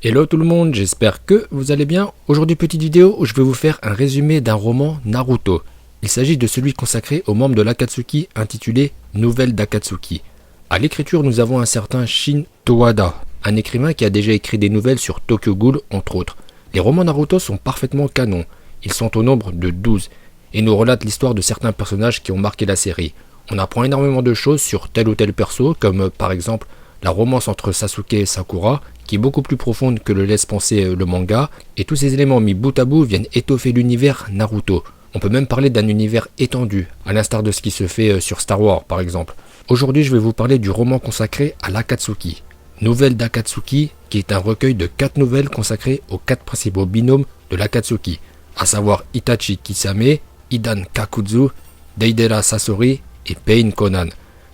Hello tout le monde, j'espère que vous allez bien. Aujourd'hui petite vidéo où je vais vous faire un résumé d'un roman Naruto. Il s'agit de celui consacré aux membres de l'Akatsuki intitulé Nouvelles d'Akatsuki. À l'écriture nous avons un certain Shin Towada, un écrivain qui a déjà écrit des nouvelles sur Tokyo Ghoul entre autres. Les romans Naruto sont parfaitement canons, ils sont au nombre de 12 et nous relatent l'histoire de certains personnages qui ont marqué la série. On apprend énormément de choses sur tel ou tel perso comme par exemple la romance entre Sasuke et Sakura, qui est beaucoup plus profonde que le laisse penser le manga, et tous ces éléments mis bout à bout viennent étoffer l'univers Naruto. On peut même parler d'un univers étendu, à l'instar de ce qui se fait sur Star Wars par exemple. Aujourd'hui je vais vous parler du roman consacré à l'Akatsuki. Nouvelles d'Akatsuki, qui est un recueil de 4 nouvelles consacrées aux 4 principaux binômes de l'Akatsuki, à savoir Itachi Kisame, Hidan Kakuzu, Deidara Sasori et Pain Konan.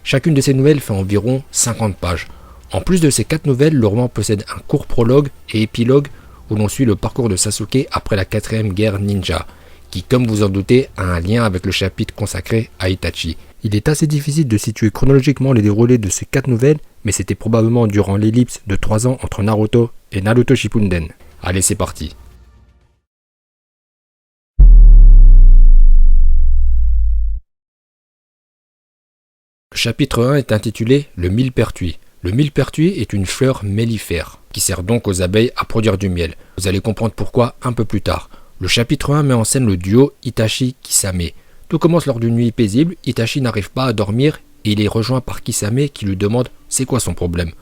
Chacune de ces nouvelles fait environ 50 pages. En plus de ces 4 nouvelles, le roman possède un court prologue et épilogue où l'on suit le parcours de Sasuke après la 4e guerre ninja, qui comme vous en doutez a un lien avec le chapitre consacré à Itachi. Il est assez difficile de situer chronologiquement les déroulés de ces 4 nouvelles, mais c'était probablement durant l'ellipse de 3 ans entre Naruto et Naruto Shippuden. Allez c'est parti. Le chapitre 1 est intitulé Le millepertuis. Le millepertuis est une fleur mellifère, qui sert donc aux abeilles à produire du miel. Vous allez comprendre pourquoi un peu plus tard. Le chapitre 1 met en scène le duo Itachi-Kisame. Tout commence lors d'une nuit paisible, Itachi n'arrive pas à dormir et il est rejoint par Kisame qui lui demande c'est quoi son problème.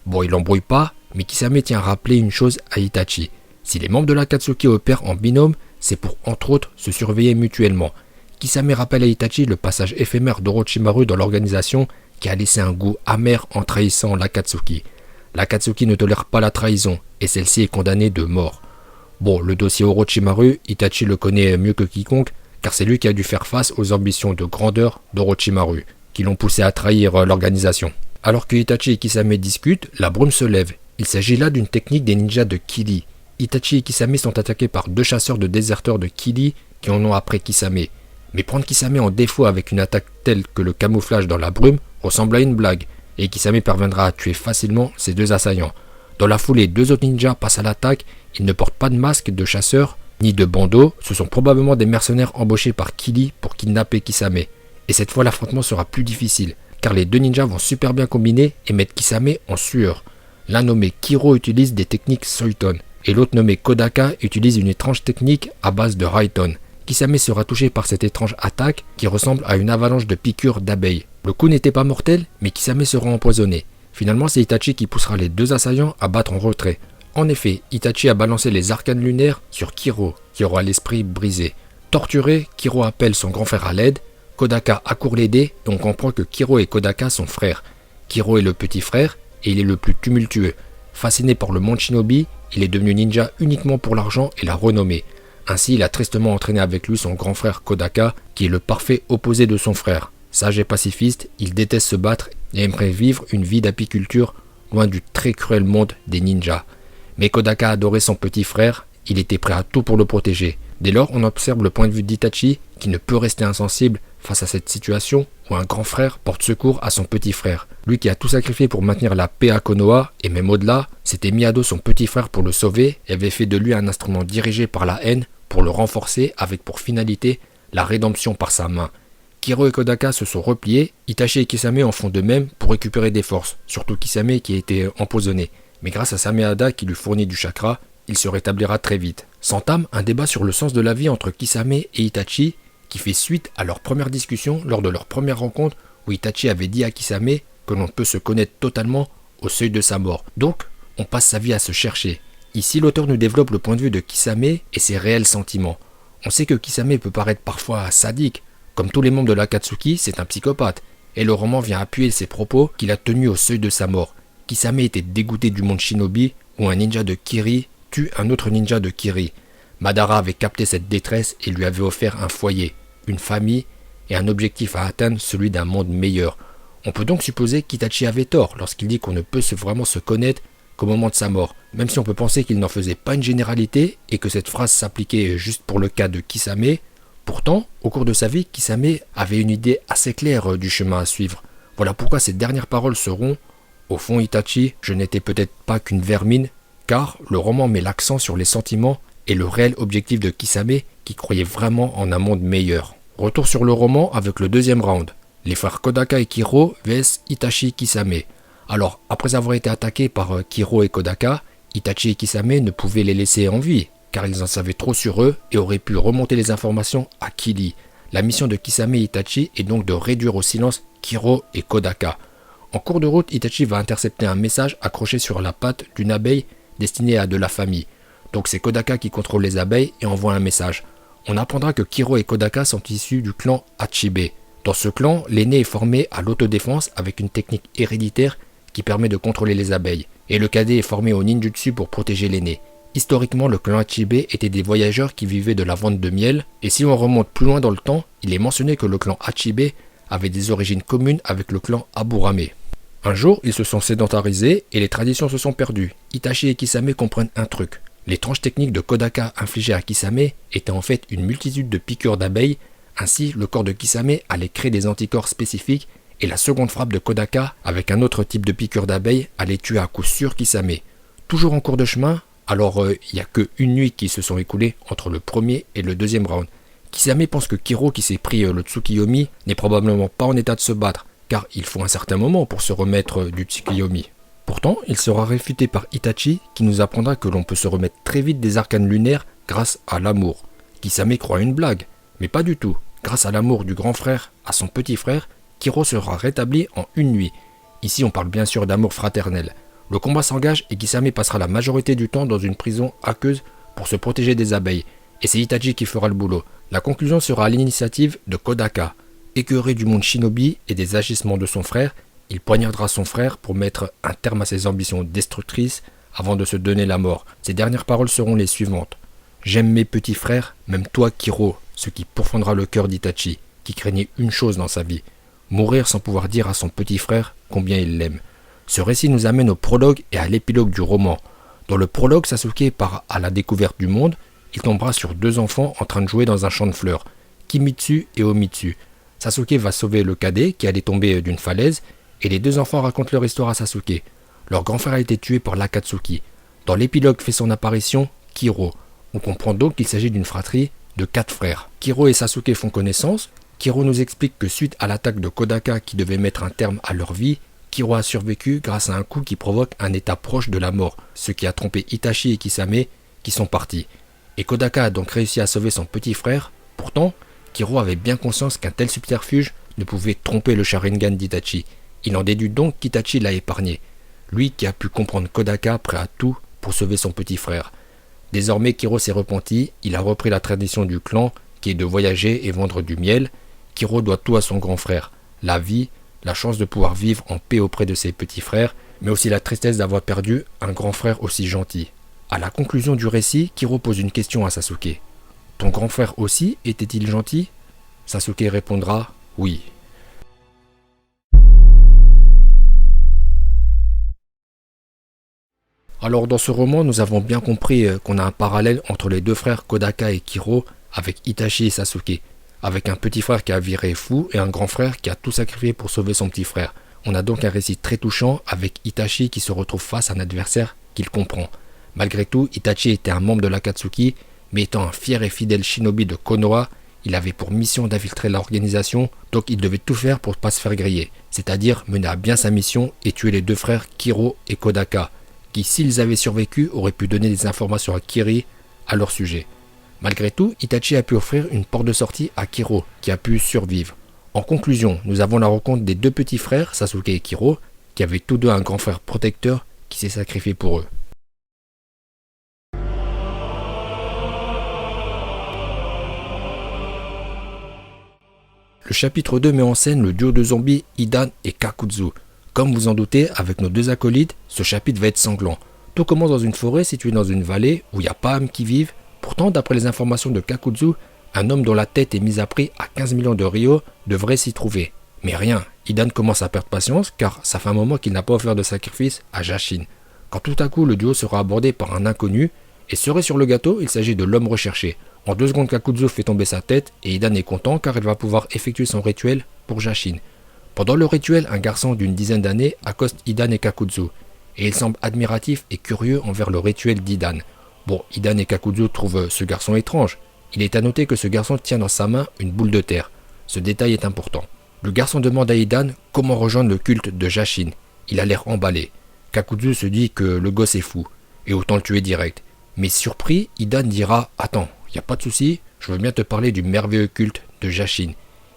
Bon, il l'embrouille pas, mais Kisame tient à rappeler une chose à Itachi. Si les membres de l'Akatsuki opèrent en binôme, c'est pour entre autres se surveiller mutuellement. Kisame rappelle à Itachi le passage éphémère d'Orochimaru dans l'organisation qui a laissé un goût amer en trahissant l'Akatsuki. L'Akatsuki ne tolère pas la trahison et celle-ci est condamnée de mort. Bon, le dossier Orochimaru, Itachi le connaît mieux que quiconque car c'est lui qui a dû faire face aux ambitions de grandeur d'Orochimaru qui l'ont poussé à trahir l'organisation. Alors que Itachi et Kisame discutent, la brume se lève. Il s'agit là d'une technique des ninjas de Kili. Itachi et Kisame sont attaqués par 2 chasseurs de déserteurs de Kili qui en ont après Kisame. Mais prendre Kisame en défaut avec une attaque telle que le camouflage dans la brume ressemble à une blague, et Kisame parviendra à tuer facilement ses 2 assaillants. Dans la foulée, 2 autres ninjas passent à l'attaque, ils ne portent pas de masque de chasseur, ni de bandeau, ce sont probablement des mercenaires embauchés par Kili pour kidnapper Kisame. Et cette fois l'affrontement sera plus difficile, car les 2 ninjas vont super bien combiner et mettre Kisame en sueur. L'un nommé Kiro utilise des techniques Soiton, et l'autre nommé Kodaka utilise une étrange technique à base de Raiton. Kisame sera touché par cette étrange attaque qui ressemble à une avalanche de piqûres d'abeilles. Le coup n'était pas mortel, mais Kisame sera empoisonné. Finalement, c'est Itachi qui poussera les 2 assaillants à battre en retrait. En effet, Itachi a balancé les arcanes lunaires sur Kiro, qui aura l'esprit brisé. Torturé, Kiro appelle son grand frère à l'aide. Kodaka accourt l'aider et on comprend que Kiro et Kodaka sont frères. Kiro est le petit frère et il est le plus tumultueux. Fasciné par le monde shinobi, il est devenu ninja uniquement pour l'argent et la renommée. Ainsi, il a tristement entraîné avec lui son grand frère Kodaka, qui est le parfait opposé de son frère. Sage et pacifiste, il déteste se battre et aimerait vivre une vie d'apiculture loin du très cruel monde des ninjas. Mais Kodaka adorait son petit frère, il était prêt à tout pour le protéger. Dès lors, on observe le point de vue d'Itachi, qui ne peut rester insensible face à cette situation où un grand frère porte secours à son petit frère. Lui qui a tout sacrifié pour maintenir la paix à Konoha, et même au-delà, s'était mis à dos son petit frère pour le sauver et avait fait de lui un instrument dirigé par la haine pour le renforcer avec pour finalité la rédemption par sa main. Kiro et Kodaka se sont repliés, Itachi et Kisame en font de même pour récupérer des forces, surtout Kisame qui a été empoisonné. Mais grâce à Sameada qui lui fournit du chakra, il se rétablira très vite. S'entame un débat sur le sens de la vie entre Kisame et Itachi qui fait suite à leur première discussion lors de leur première rencontre où Itachi avait dit à Kisame que l'on peut se connaître totalement au seuil de sa mort. Donc, on passe sa vie à se chercher. Ici, l'auteur nous développe le point de vue de Kisame et ses réels sentiments. On sait que Kisame peut paraître parfois sadique. Comme tous les membres de l'Akatsuki, c'est un psychopathe. Et le roman vient appuyer ses propos qu'il a tenus au seuil de sa mort. Kisame était dégoûté du monde shinobi où un ninja de Kiri tue un autre ninja de Kiri. Madara avait capté cette détresse et lui avait offert un foyer, une famille et un objectif à atteindre, celui d'un monde meilleur. On peut donc supposer qu'Itachi avait tort lorsqu'il dit qu'on ne peut vraiment se connaître qu'au moment de sa mort, même si on peut penser qu'il n'en faisait pas une généralité et que cette phrase s'appliquait juste pour le cas de Kisame. Pourtant, au cours de sa vie, Kisame avait une idée assez claire du chemin à suivre. Voilà pourquoi ses dernières paroles seront « Au fond, Itachi, je n'étais peut-être pas qu'une vermine, car le roman met l'accent sur les sentiments et le réel objectif de Kisame qui croyait vraiment en un monde meilleur. Retour sur le roman avec le deuxième round. Les frères Kodaka et Kiro vs Itachi Kisame. Alors, après avoir été attaqués par Kiro et Kodaka, Itachi et Kisame ne pouvaient les laisser en vie, car ils en savaient trop sur eux et auraient pu remonter les informations à Kili. La mission de Kisame et Itachi est donc de réduire au silence Kiro et Kodaka. En cours de route, Itachi va intercepter un message accroché sur la patte d'une abeille destinée à de la famille. Donc c'est Kodaka qui contrôle les abeilles et envoie un message. On apprendra que Kiro et Kodaka sont issus du clan Hachibe. Dans ce clan, l'aîné est formé à l'autodéfense avec une technique héréditaire qui permet de contrôler les abeilles. Et le cadet est formé au ninjutsu pour protéger l'aîné. Historiquement, le clan Hachibe était des voyageurs qui vivaient de la vente de miel. Et si on remonte plus loin dans le temps, il est mentionné que le clan Hachibe avait des origines communes avec le clan Aburame. Un jour, ils se sont sédentarisés et les traditions se sont perdues. Itachi et Kisame comprennent un truc. L'étrange technique de Kodaka infligée à Kisame était en fait une multitude de piqûres d'abeilles. Ainsi, le corps de Kisame allait créer des anticorps spécifiques et la seconde frappe de Kodaka, avec un autre type de piqûre d'abeille, allait tuer à coup sûr Kisame. Toujours en cours de chemin, alors il n'y a qu'une nuit qui se sont écoulées entre le premier et le deuxième round. Kisame pense que Kiro qui s'est pris le Tsukiyomi n'est probablement pas en état de se battre, car il faut un certain moment pour se remettre du Tsukiyomi. Pourtant, il sera réfuté par Itachi qui nous apprendra que l'on peut se remettre très vite des arcanes lunaires grâce à l'amour. Kisame croit une blague, mais pas du tout. Grâce à l'amour du grand frère à son petit frère, Kiro sera rétabli en une nuit. Ici, on parle bien sûr d'amour fraternel. Le combat s'engage et Kisame passera la majorité du temps dans une prison aqueuse pour se protéger des abeilles. Et c'est Itachi qui fera le boulot. La conclusion sera à l'initiative de Kodaka. Écœuré du monde shinobi et des agissements de son frère, il poignardera son frère pour mettre un terme à ses ambitions destructrices avant de se donner la mort. Ses dernières paroles seront les suivantes. « J'aime mes petits frères, même toi Kiro », ce qui pourfendra le cœur d'Itachi, qui craignait une chose dans sa vie, mourir sans pouvoir dire à son petit frère combien il l'aime. Ce récit nous amène au prologue et à l'épilogue du roman. Dans le prologue, Sasuke part à la découverte du monde. Il tombera sur deux enfants en train de jouer dans un champ de fleurs, Kimitsu et Omitsu. Sasuke va sauver le cadet qui allait tomber d'une falaise et les deux enfants racontent leur histoire à Sasuke. Leur grand frère a été tué par l'Akatsuki. Dans l'épilogue fait son apparition Kiro. On comprend donc qu'il s'agit d'une fratrie de 4 frères. Kiro et Sasuke font connaissance. Kiro nous explique que suite à l'attaque de Kodaka qui devait mettre un terme à leur vie, Kiro a survécu grâce à un coup qui provoque un état proche de la mort, ce qui a trompé Itachi et Kisame qui sont partis. Et Kodaka a donc réussi à sauver son petit frère. Pourtant, Kiro avait bien conscience qu'un tel subterfuge ne pouvait tromper le Sharingan d'Itachi. Il en déduit donc qu'Itachi l'a épargné. Lui qui a pu comprendre Kodaka prêt à tout pour sauver son petit frère. Désormais, Kiro s'est repenti, il a repris la tradition du clan qui est de voyager et vendre du miel. Kiro doit tout à son grand frère, la vie, la chance de pouvoir vivre en paix auprès de ses petits frères, mais aussi la tristesse d'avoir perdu un grand frère aussi gentil. À la conclusion du récit, Kiro pose une question à Sasuke. « Ton grand frère aussi était-il gentil ?» Sasuke répondra « Oui ». Alors dans ce roman, nous avons bien compris qu'on a un parallèle entre les deux frères Kodaka et Kiro avec Itachi et Sasuke, avec un petit frère qui a viré fou et un grand frère qui a tout sacrifié pour sauver son petit frère. On a donc un récit très touchant avec Itachi qui se retrouve face à un adversaire qu'il comprend. Malgré tout, Itachi était un membre de l'Akatsuki, mais étant un fier et fidèle shinobi de Konoha, il avait pour mission d'infiltrer l'organisation, donc il devait tout faire pour ne pas se faire griller, c'est-à-dire mener à bien sa mission et tuer les deux frères Kiro et Kodaka, qui, s'ils avaient survécu, auraient pu donner des informations à Kiri à leur sujet. Malgré tout, Itachi a pu offrir une porte de sortie à Kiro, qui a pu survivre. En conclusion, nous avons la rencontre des deux petits frères, Sasuke et Kiro, qui avaient tous deux un grand frère protecteur qui s'est sacrifié pour eux. Le chapitre 2 met en scène le duo de zombies Hidan et Kakuzu. Comme vous en doutez, avec nos deux acolytes, ce chapitre va être sanglant. Tout commence dans une forêt située dans une vallée où il n'y a pas âme qui vive. Pourtant, d'après les informations de Kakuzu, un homme dont la tête est mise à prix à 15 millions de ryo devrait s'y trouver. Mais rien, Hidan commence à perdre patience car ça fait un moment qu'il n'a pas offert de sacrifice à Jashin. Quand tout à coup le duo sera abordé par un inconnu, et cerise sur le gâteau, il s'agit de l'homme recherché. En 2 secondes, Kakuzu fait tomber sa tête et Hidan est content car il va pouvoir effectuer son rituel pour Jashin. Pendant le rituel, un garçon d'une dizaine d'années accoste Hidan et Kakuzu. et il semble admiratif et curieux envers le rituel d'Idan. Bon, Idan et Kakuzu trouvent ce garçon étrange. Il est à noter que ce garçon tient dans sa main une boule de terre. Ce détail est important. Le garçon demande à Idan comment rejoindre le culte de Jashin. Il a l'air emballé. Kakuzu se dit que le gosse est fou, et autant le tuer direct. Mais surpris, Idan dira « Attends, y a pas de souci, je veux bien te parler du merveilleux culte de Jashin. »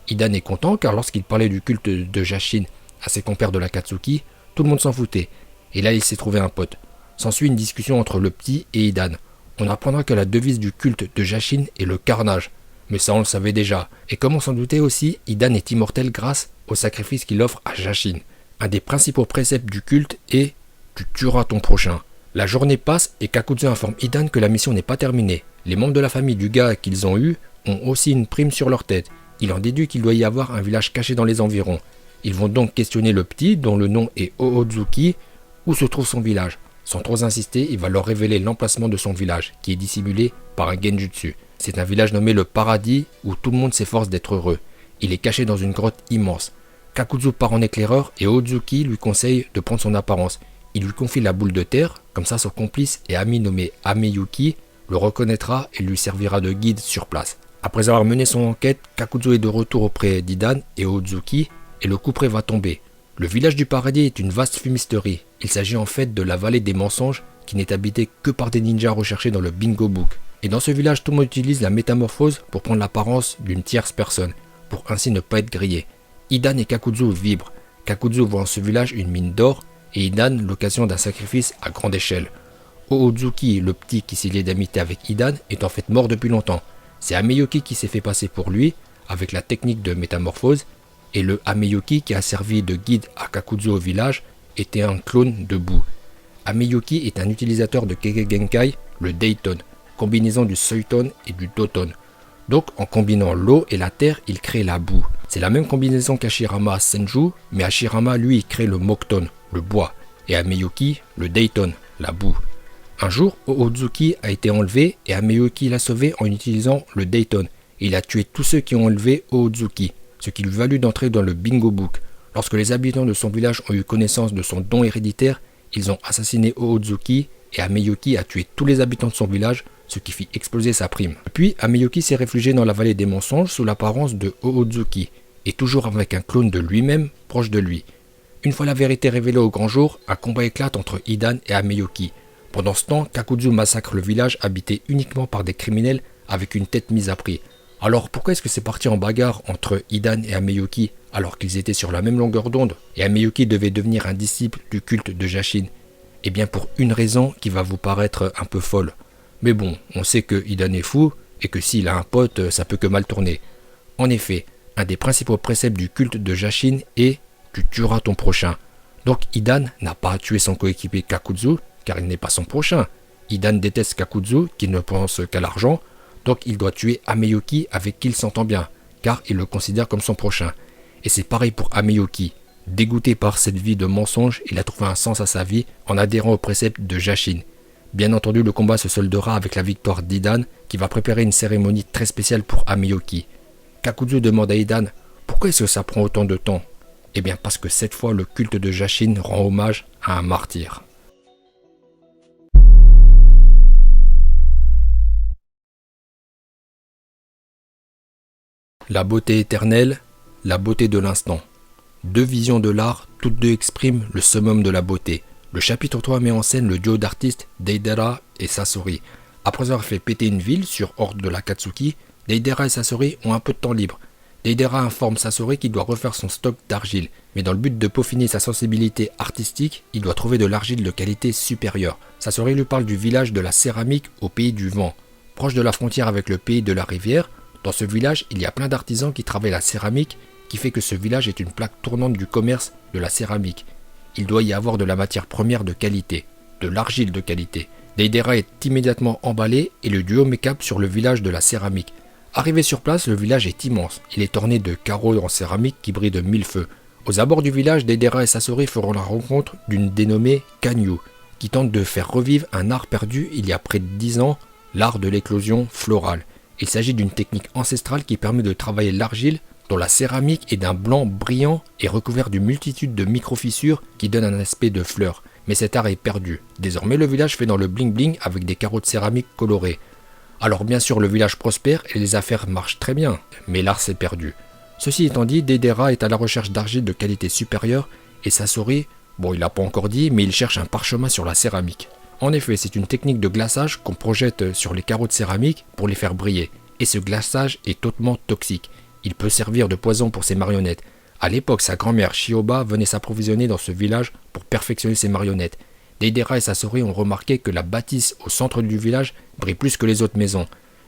Idan est content car lorsqu'il parlait du culte de Jashin à ses compères de l'Akatsuki, tout le monde s'en foutait. Et là, il s'est trouvé un pote. S'ensuit une discussion entre le petit et Idan. On apprendra que la devise du culte de Jashin est le carnage. Mais ça, on le savait déjà. Et comme on s'en doutait aussi, Idan est immortel grâce au sacrifice qu'il offre à Jashin. Un des principaux préceptes du culte est « Tu tueras ton prochain ». La journée passe et Kakuzu informe Idan que la mission n'est pas terminée. Les membres de la famille du gars qu'ils ont eu ont aussi une prime sur leur tête. Il en déduit qu'il doit y avoir un village caché dans les environs. Ils vont donc questionner le petit, dont le nom est Ootsuki, où se trouve son village. Sans trop insister, il va leur révéler l'emplacement de son village, qui est dissimulé par un genjutsu. C'est un village nommé le Paradis, où tout le monde s'efforce d'être heureux. Il est caché dans une grotte immense. Kakuzu part en éclaireur et Ootsuki lui conseille de prendre son apparence. Il lui confie la boule de terre, comme ça son complice et ami nommé Ameyuki le reconnaîtra et lui servira de guide sur place. Après avoir mené son enquête, Kakuzu est de retour auprès d'Idan et Ootsuki et le coup près va tomber. Le village du paradis est une vaste fumisterie. Il s'agit en fait de la vallée des mensonges qui n'est habitée que par des ninjas recherchés dans le bingo book. Et dans ce village, tout le monde utilise la métamorphose pour prendre l'apparence d'une tierce personne, pour ainsi ne pas être grillé. Idan et Kakuzu vibrent. Kakuzu voit en ce village une mine d'or et Idan l'occasion d'un sacrifice à grande échelle. Ootsuki, le petit qui s'est lié d'amitié avec Idan, est en fait mort depuis longtemps. C'est Ameyuki qui s'est fait passer pour lui avec la technique de métamorphose et le Ameyuki qui a servi de guide à Kakuzu au village était un clone de boue. Ameyuki est un utilisateur de Keke Genkai, le Dayton, combinaison du Suiton et du Doton. Donc en combinant l'eau et la terre, il crée la boue. C'est la même combinaison qu'Hashirama Senju, mais Hashirama lui il crée le Mokton, le bois, et Ameyuki le Dayton, la boue. Un jour, Ootsuki a été enlevé et Ameyuki l'a sauvé en utilisant le Dayton. Il a tué tous ceux qui ont enlevé Ootsuki, ce qui lui valut d'entrer dans le bingo book. Lorsque les habitants de son village ont eu connaissance de son don héréditaire, ils ont assassiné Ootsuki et Ameyuki a tué tous les habitants de son village, ce qui fit exploser sa prime. Puis Ameyuki s'est réfugié dans la vallée des mensonges sous l'apparence de Ootsuki, et toujours avec un clone de lui-même proche de lui. Une fois la vérité révélée au grand jour, un combat éclate entre Idan et Ameyuki. Pendant ce temps, Kakuzu massacre le village habité uniquement par des criminels avec une tête mise à prix. Alors pourquoi est-ce que c'est parti en bagarre entre Idan et Ameyuki alors qu'ils étaient sur la même longueur d'onde et Ameyuki devait devenir un disciple du culte de Jashin? Eh bien pour une raison qui va vous paraître un peu folle. Mais bon, on sait que Idan est fou et que s'il a un pote, ça peut que mal tourner. En effet, un des principaux préceptes du culte de Jashin est « Tu tueras ton prochain ». Donc Idan n'a pas à tuer son coéquipier Kakuzu car il n'est pas son prochain. Idan déteste Kakuzu qui ne pense qu'à l'argent, donc il doit tuer Ameyuki avec qui il s'entend bien, car il le considère comme son prochain. Et c'est pareil pour Ameyuki. Dégoûté par cette vie de mensonge, il a trouvé un sens à sa vie en adhérant au précepte de Jashin. Bien entendu, le combat se soldera avec la victoire d'Idan qui va préparer une cérémonie très spéciale pour Ameyuki. Kakuzu demande à Idan « Pourquoi est-ce que ça prend autant de temps ?» Eh bien parce que cette fois le culte de Jashin rend hommage à un martyr. La beauté éternelle, la beauté de l'instant. Deux visions de l'art, toutes deux expriment le summum de la beauté. Le chapitre 3 met en scène le duo d'artistes Deidara et Sasori. Après avoir fait péter une ville sur ordre de l'Akatsuki, Deidara et Sasori ont un peu de temps libre. Deidara informe Sasori qu'il doit refaire son stock d'argile, mais dans le but de peaufiner sa sensibilité artistique, il doit trouver de l'argile de qualité supérieure. Sasori lui parle du village de la céramique au pays du vent. Proche de la frontière avec le pays de la rivière, dans ce village, il y a plein d'artisans qui travaillent la céramique, qui fait que ce village est une plaque tournante du commerce de la céramique. Il doit y avoir de la matière première de qualité, de l'argile de qualité. Deidara est immédiatement emballé et le duo met cap sur le village de la céramique. Arrivé sur place, le village est immense. Il est orné de carreaux en céramique qui brillent de mille feux. Aux abords du village, Deidara et Sasori feront la rencontre d'une dénommée Kanyu, qui tente de faire revivre un art perdu il y a près de 10 ans, l'art de l'éclosion florale. Il s'agit d'une technique ancestrale qui permet de travailler l'argile dont la céramique est d'un blanc brillant et recouvert d'une multitude de micro-fissures qui donnent un aspect de fleurs. mais cet art est perdu. Désormais, le village fait dans le bling-bling avec des carreaux de céramique colorés. Alors bien sûr, le village prospère et les affaires marchent très bien, mais l'art s'est perdu. Ceci étant dit, Deidara est à la recherche d'argile de qualité supérieure et Sasori, bon il l'a pas encore dit, mais il cherche un parchemin sur la céramique. En effet, c'est une technique de glaçage qu'on projette sur les carreaux de céramique pour les faire briller. Et ce glaçage est hautement toxique. Il peut servir de poison pour ses marionnettes. À l'époque, sa grand-mère Shioba venait s'approvisionner dans ce village pour perfectionner ses marionnettes. Deidara et Sasori ont remarqué que la bâtisse au centre du village brille plus que les autres maisons.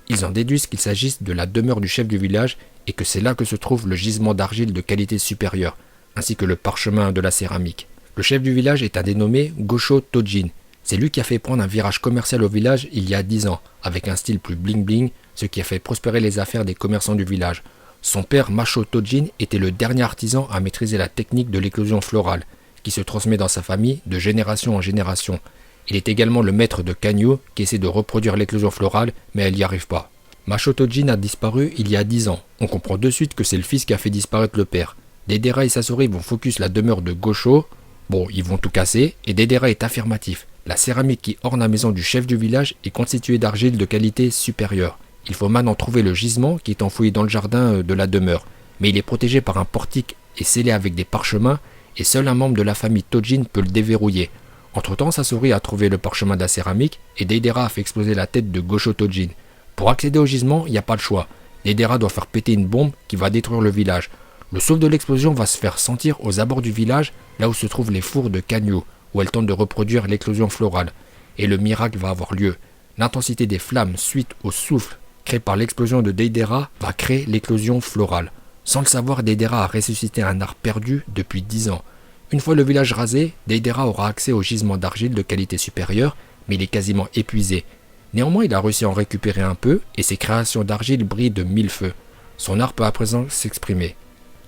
Ils en déduisent qu'il s'agisse de la demeure du chef du village et que c'est là que se trouve le gisement d'argile de qualité supérieure, ainsi que le parchemin de la céramique. Le chef du village est un dénommé Gosho Tojin. C'est lui qui a fait prendre un virage commercial au village il y a 10 ans, avec un style plus bling-bling, ce qui a fait prospérer les affaires des commerçants du village. Son père Masho Tojin était le dernier artisan à maîtriser la technique de l'éclosion florale, qui se transmet dans sa famille de génération en génération. Il est également le maître de Kanyu qui essaie de reproduire l'éclosion florale, mais elle n'y arrive pas. Masho Tojin a disparu il y a 10 ans. On comprend de suite que c'est le fils qui a fait disparaître le père. Deidara et Sasori vont focus la demeure de Gosho. Bon, ils vont tout casser, et Deidara est affirmatif. La céramique qui orne la maison du chef du village est constituée d'argile de qualité supérieure. Il faut maintenant trouver le gisement qui est enfoui dans le jardin de la demeure, mais il est protégé par un portique et scellé avec des parchemins, et seul un membre de la famille Tojin peut le déverrouiller. Entre-temps, Sasori a trouvé le parchemin de la céramique, et Deidara a fait exploser la tête de Gosho Tojin. Pour accéder au gisement, il n'y a pas le choix. Deidara doit faire péter une bombe qui va détruire le village. Le souffle de l'explosion va se faire sentir aux abords du village, là où se trouvent les fours de Kanyu, où elle tente de reproduire l'éclosion florale. Et le miracle va avoir lieu. L'intensité des flammes suite au souffle créé par l'explosion de Deidara va créer l'éclosion florale. Sans le savoir, Deidara a ressuscité un art perdu depuis 10 ans. Une fois le village rasé, Deidara aura accès au gisement d'argile de qualité supérieure, mais il est quasiment épuisé. Néanmoins, il a réussi à en récupérer un peu, et ses créations d'argile brillent de mille feux. Son art peut à présent s'exprimer.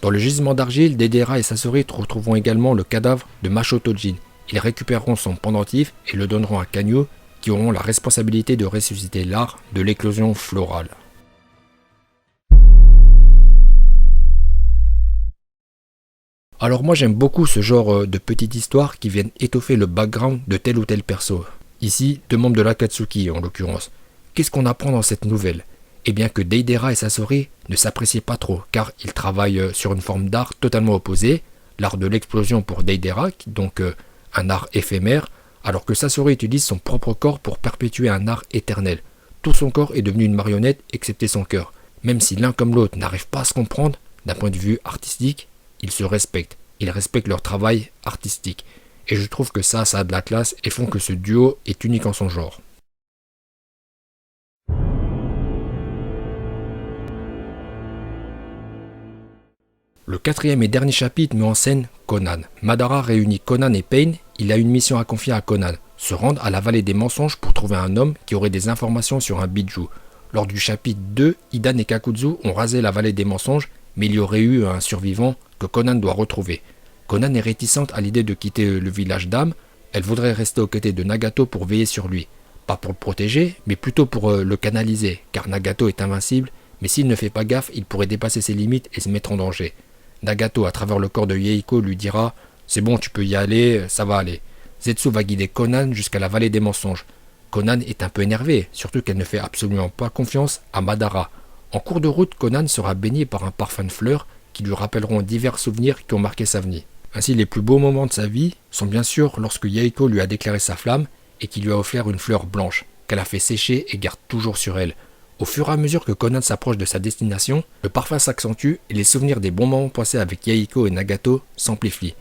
Dans le gisement d'argile, Deidara et Sasori retrouveront également le cadavre de Masho Tojin. Ils récupéreront son pendentif et le donneront à Kanyu, qui auront la responsabilité de ressusciter l'art de l'éclosion florale. Alors moi j'aime beaucoup ce genre de petites histoires qui viennent étoffer le background de tel ou tel perso. Ici, deux membres de l'Akatsuki en l'occurrence. Qu'est-ce qu'on apprend dans cette nouvelle? Eh bien que Deidara et Sasori ne s'appréciaient pas trop, car ils travaillent sur une forme d'art totalement opposée, l'art de l'explosion pour Deidara, donc un art éphémère, alors que Sasori utilise son propre corps pour perpétuer un art éternel. Tout son corps est devenu une marionnette, excepté son cœur. Même si l'un comme l'autre n'arrivent pas à se comprendre, d'un point de vue artistique, ils se respectent. Ils respectent leur travail artistique. Et je trouve que ça a de la classe et font que ce duo est unique en son genre. Le quatrième et dernier chapitre met en scène Conan. Madara réunit Conan et Pain. Il a une mission à confier à Conan, se rendre à la vallée des mensonges pour trouver un homme qui aurait des informations sur un bijou. Lors du chapitre 2, Hidan et Kakuzu ont rasé la vallée des mensonges, mais il y aurait eu un survivant que Conan doit retrouver. Conan est réticente à l'idée de quitter le village d'âme. Elle voudrait rester aux côtés de Nagato pour veiller sur lui. Pas pour le protéger, mais plutôt pour le canaliser, car Nagato est invincible, mais s'il ne fait pas gaffe, il pourrait dépasser ses limites et se mettre en danger. Nagato, à travers le corps de Yeiko, lui dira « C'est bon, tu peux y aller, ça va aller ». Zetsu va guider Conan jusqu'à la vallée des mensonges. Conan est un peu énervé, surtout qu'elle ne fait absolument pas confiance à Madara. En cours de route, Conan sera baigné par un parfum de fleurs qui lui rappelleront divers souvenirs qui ont marqué sa vie. Ainsi, les plus beaux moments de sa vie sont bien sûr lorsque Yeiko lui a déclaré sa flamme et qu'il lui a offert une fleur blanche, qu'elle a fait sécher et garde toujours sur elle. Au fur et à mesure que Conan s'approche de sa destination, le parfum s'accentue et les souvenirs des bons moments passés avec Yeiko et Nagato s'amplifient.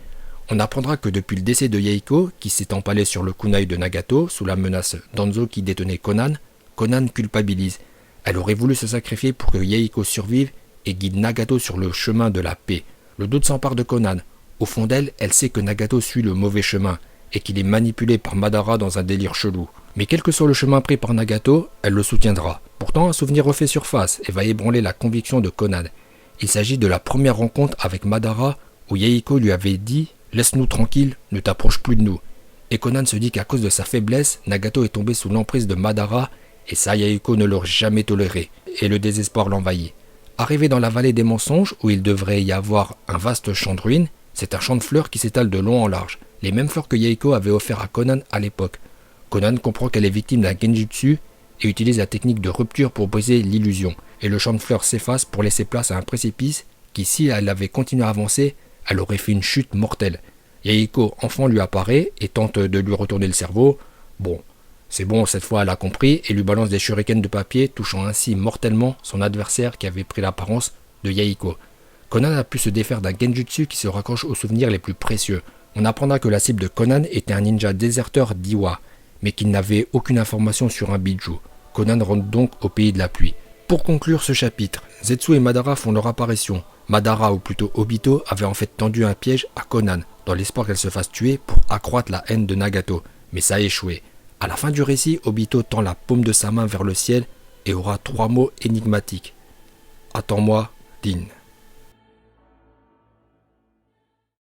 On apprendra que depuis le décès de Yeiko, qui s'est empalé sur le kunai de Nagato sous la menace d'Anzo qui détenait Conan, Conan culpabilise. Elle aurait voulu se sacrifier pour que Yeiko survive et guide Nagato sur le chemin de la paix. Le doute s'empare de Conan. Au fond d'elle, elle sait que Nagato suit le mauvais chemin et qu'il est manipulé par Madara dans un délire chelou. Mais quel que soit le chemin pris par Nagato, elle le soutiendra. Pourtant, un souvenir refait surface et va ébranler la conviction de Conan. Il s'agit de la première rencontre avec Madara où Yeiko lui avait dit « Laisse-nous tranquille, ne t'approche plus de nous ». Et Conan se dit qu'à cause de sa faiblesse, Nagato est tombé sous l'emprise de Madara et ça Yeiko ne l'aurait jamais toléré, et le désespoir l'envahit. Arrivé dans la vallée des mensonges où il devrait y avoir un vaste champ de ruines, c'est un champ de fleurs qui s'étale de long en large. les mêmes fleurs que Yahiko avait offert à Conan à l'époque. Conan comprend qu'elle est victime d'un genjutsu et utilise la technique de rupture pour briser l'illusion, et le champ de fleurs s'efface pour laisser place à un précipice qui, si elle avait continué à avancer, elle aurait fait une chute mortelle. Yahiko, enfant, lui apparaît et tente de lui retourner le cerveau. Bon, c'est bon, cette fois elle a compris et lui balance des shurikens de papier, touchant ainsi mortellement son adversaire qui avait pris l'apparence de Yahiko. Conan a pu se défaire d'un genjutsu qui se raccroche aux souvenirs les plus précieux. On apprendra que la cible de Conan était un ninja déserteur d'Iwa, mais qu'il n'avait aucune information sur un bijou. Conan rentre donc au pays de la pluie. Pour conclure ce chapitre, Zetsu et Madara font leur apparition. Madara, ou plutôt Obito, avait en fait tendu un piège à Conan, dans l'espoir qu'elle se fasse tuer pour accroître la haine de Nagato, mais ça a échoué. À la fin du récit, Obito tend la paume de sa main vers le ciel et aura 3 mots énigmatiques. Attends-moi, Din.